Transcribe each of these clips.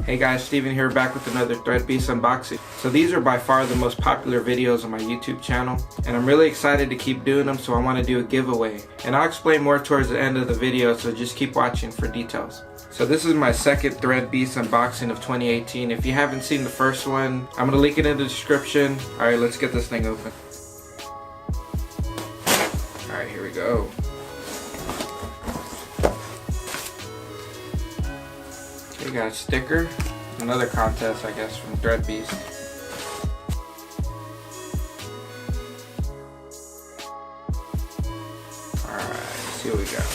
Hey guys, Steven here, back with another ThreadBeast unboxing. So these are by far the most popular videos on my YouTube channel, and I'm really excited to keep doing them, so I want to do a giveaway. And I'll explain more towards the end of the video, so just keep watching for details. So this is my second ThreadBeast unboxing of 2018. If you haven't seen the first one, I'm going to link it in the description. Alright, let's get this thing open. Alright, here we go. We got a sticker, another contest I guess from ThreadBeast. Alright, let's see what we got.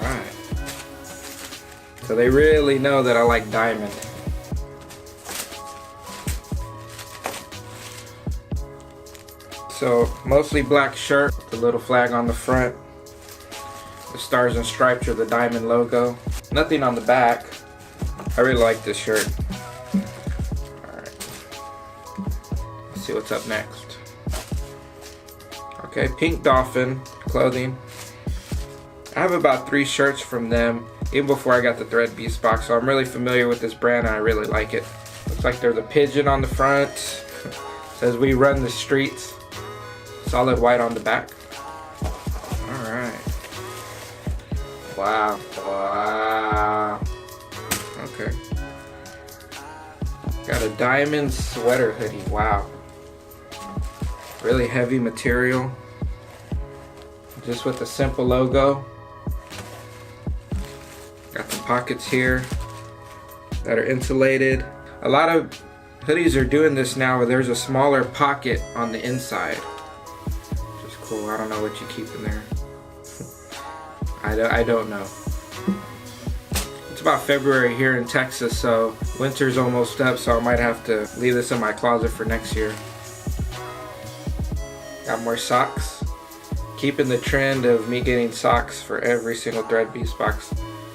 Alright. So they really know that I like diamond. So mostly black shirt, with the little flag on the front. The stars and stripes are the diamond logo. Nothing on the back. I really like this shirt. Alright. Let's see what's up next. Okay, Pink Dolphin clothing. I have about 3 shirts from them, even before I got the ThreadBeast box, so I'm really familiar with this brand and I really like it. Looks like there's a pigeon on the front. Says we run the streets. Solid white on the back. Alright. Wow. Wow. Okay. Got a diamond sweater hoodie. Wow. Really heavy material. Just with a simple logo. Got the pockets here that are insulated. A lot of hoodies are doing this now where there's a smaller pocket on the inside. Which is cool. I don't know what you keep in there. I don't know. It's about February here in Texas, so winter's almost up, so I might have to leave this in my closet for next year. Got more socks. Keeping the trend of me getting socks for every single ThreadBeast box.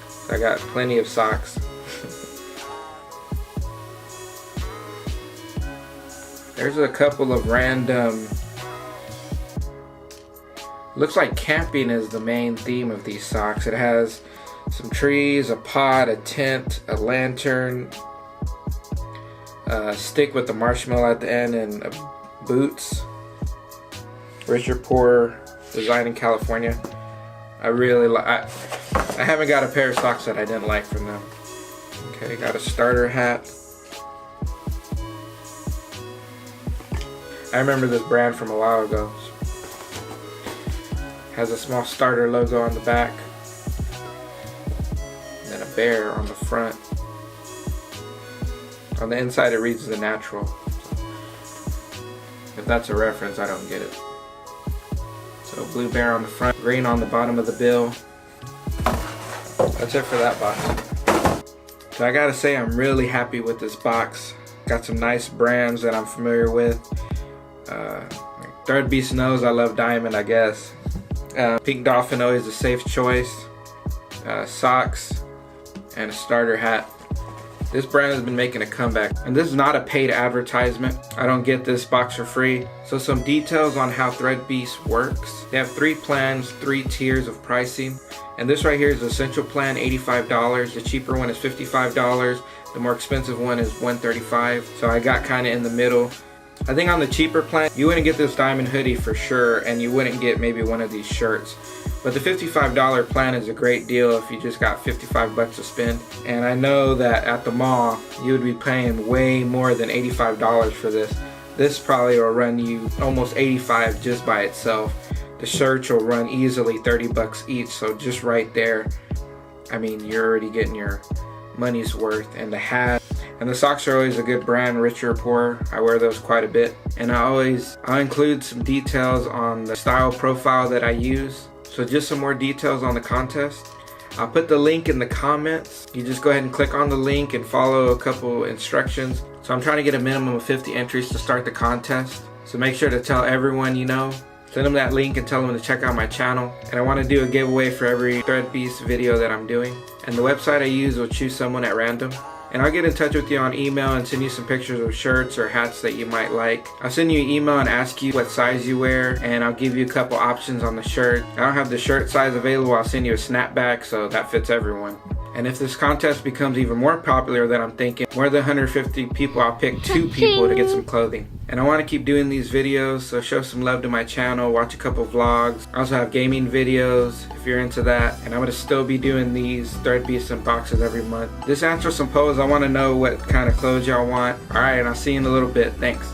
So I got plenty of socks. There's a couple of random... Looks like camping is the main theme of these socks. It has some trees, a pot, a tent, a lantern, a stick with the marshmallow at the end, and boots. Rich or Poor design in California. I really like. I haven't got a pair of socks that I didn't like from them. Okay, got a starter hat. I remember this brand from a while ago. Has a small starter logo on the back, and then a bear on the front. On the inside it reads The Natural. If that's a reference, I don't get it. So blue bear on the front, green on the bottom of the bill. That's it for that box. So I gotta say I'm really happy with this box. Got some nice brands that I'm familiar with. ThreadBeast knows I love diamond, I guess. Pink Dolphin always a safe choice. Socks and a starter hat. This brand has been making a comeback, and this is not a paid advertisement. I don't get this box for free. So some details on how ThreadBeast works. They have 3 plans, 3 tiers of pricing, and this right here is the essential plan, $85. The cheaper one is $55. The more expensive one is $135. So I got kind of in the middle. I think on the cheaper plan, you wouldn't get this diamond hoodie for sure, and you wouldn't get maybe one of these shirts. But the $55 plan is a great deal if you just got 55 bucks to spend. And I know that at the mall, you would be paying way more than $85 for this. This probably will run you almost $85 just by itself. The shirts will run easily 30 bucks each, so just right there, I mean, you're already getting your money's worth. And the hat. And the socks are always a good brand, Rich or Poor. I wear those quite a bit. And I'll include some details on the style profile that I use. So just some more details on the contest. I'll put the link in the comments. You just go ahead and click on the link and follow a couple instructions. So I'm trying to get a minimum of 50 entries to start the contest. So make sure to tell everyone you know. Send them that link and tell them to check out my channel. And I want to do a giveaway for every ThreadBeast video that I'm doing. And the website I use will choose someone at random. And I'll get in touch with you on email and send you some pictures of shirts or hats that you might like. I'll send you an email and ask you what size you wear, and I'll give you a couple options on the shirt. I don't have the shirt size available. I'll send you a snapback so that fits everyone. And if this contest becomes even more popular than I'm thinking, more than 150 people, I'll pick 2 people to get some clothing. And I want to keep doing these videos, so show some love to my channel, watch a couple vlogs. I also have gaming videos if you're into that. And I'm going to still be doing these ThreadBeast unboxes every month. Just answer some polls. I want to know what kind of clothes y'all want. Alright, and I'll see you in a little bit. Thanks.